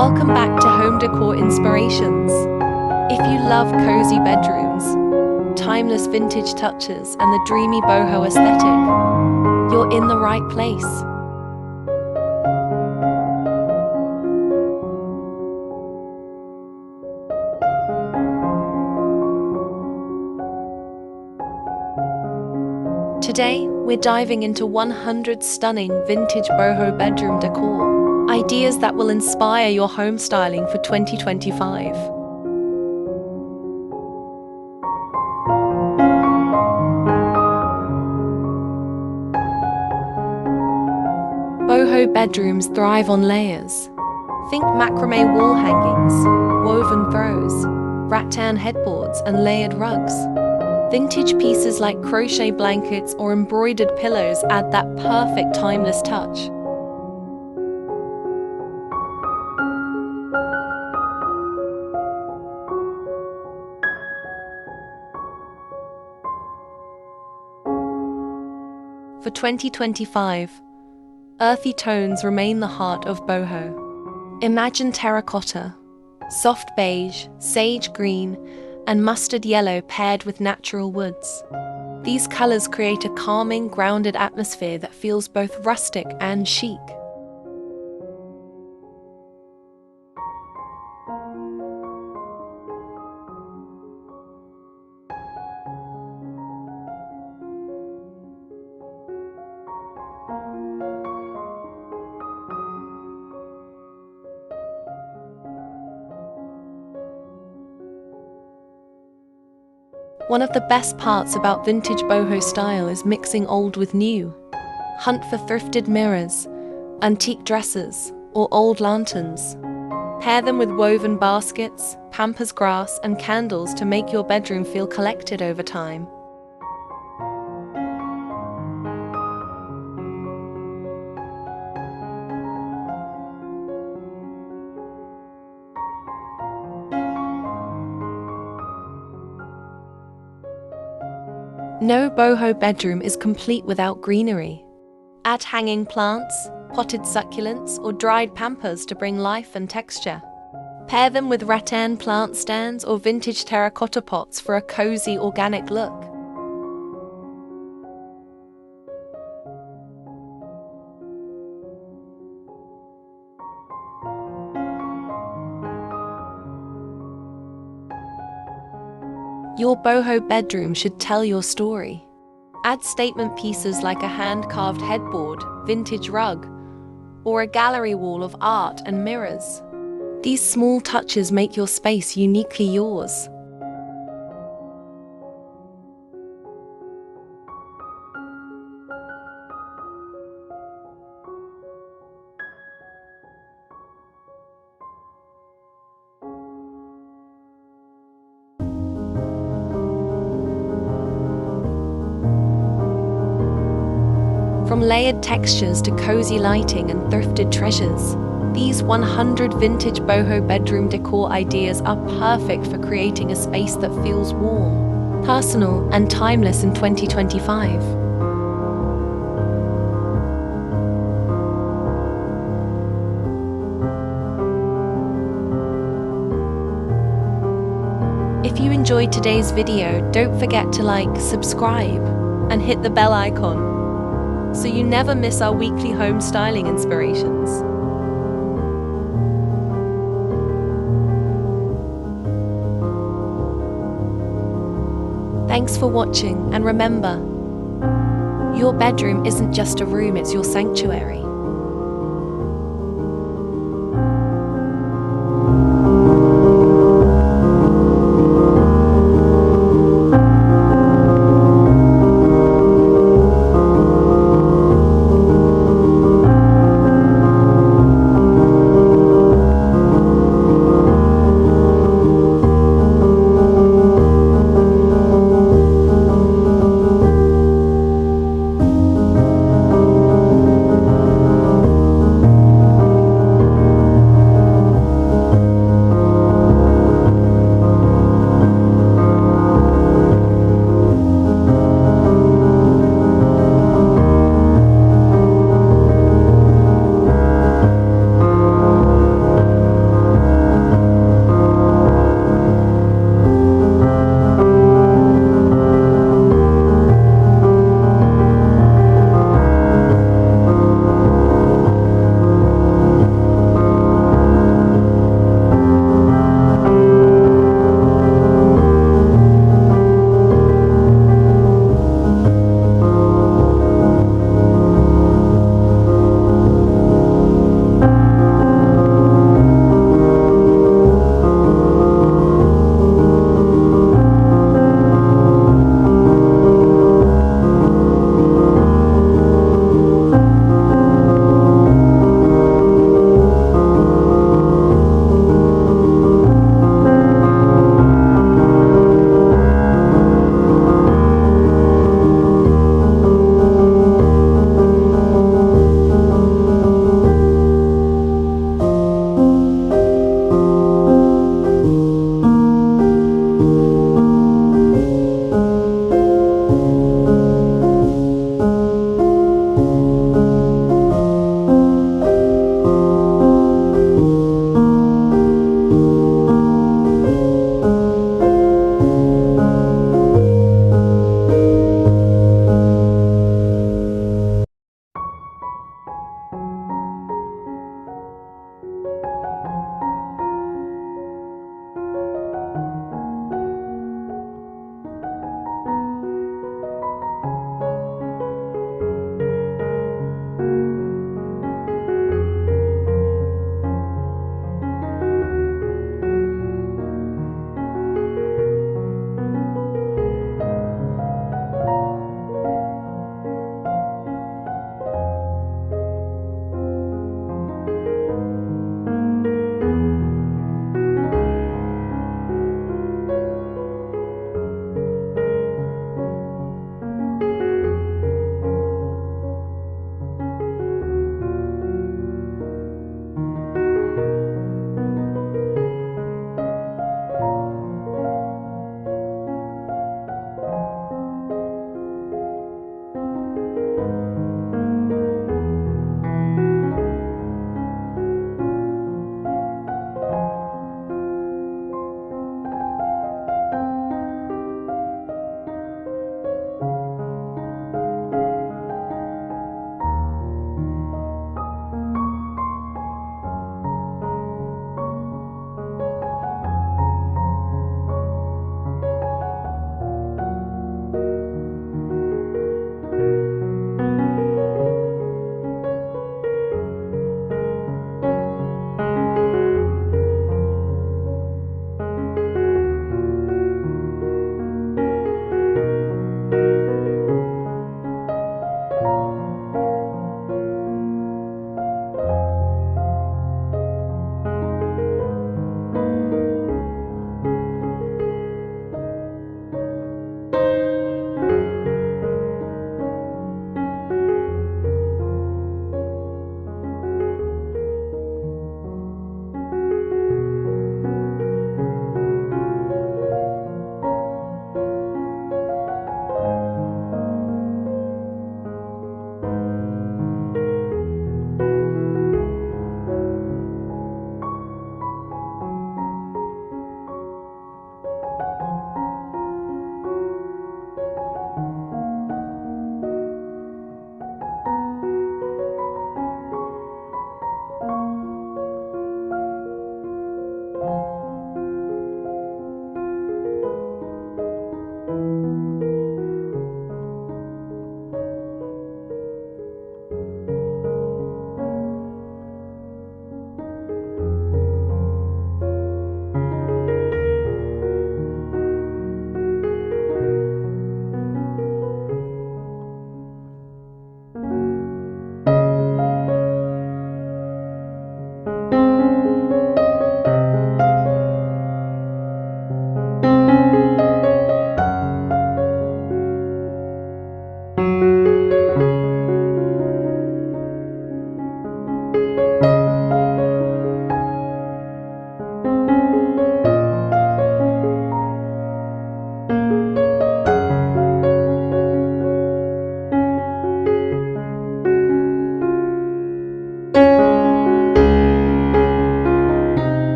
Welcome back to Home Decor Inspirations. If you love cozy bedrooms, timeless vintage touches, and the dreamy boho aesthetic, you're in the right place. Today, we're diving into 100 stunning vintage boho bedroom decor, ideas that will inspire your home styling for 2025. Boho bedrooms thrive on layers. Think macrame wall hangings, woven throws, rattan headboards, and layered rugs. Vintage pieces like crochet blankets or embroidered pillows add that perfect timeless touch. For 2025, earthy tones remain the heart of boho. Imagine terracotta, soft beige, sage green, and mustard yellow paired with natural woods. These colors create a calming, grounded atmosphere that feels both rustic and chic. One of the best parts about vintage boho style is mixing old with new. Hunt for thrifted mirrors, antique dresses, or old lanterns. Pair them with woven baskets, pampas grass, and candles to make your bedroom feel collected over time. No boho bedroom is complete without greenery. Add hanging plants, potted succulents, or dried pampas to bring life and texture. Pair them with rattan plant stands or vintage terracotta pots for a cozy, organic look. Your boho bedroom should tell your story. Add statement pieces like a hand-carved headboard, vintage rug, or a gallery wall of art and mirrors. These small touches make your space uniquely yours. From layered textures to cozy lighting and thrifted treasures, these 100 vintage boho bedroom decor ideas are perfect for creating a space that feels warm, personal, and timeless in 2025. If you enjoyed today's video, don't forget to like, subscribe, and hit the bell icon, so you never miss our weekly home styling inspirations. Thanks for watching, and remember, your bedroom isn't just a room, it's your sanctuary.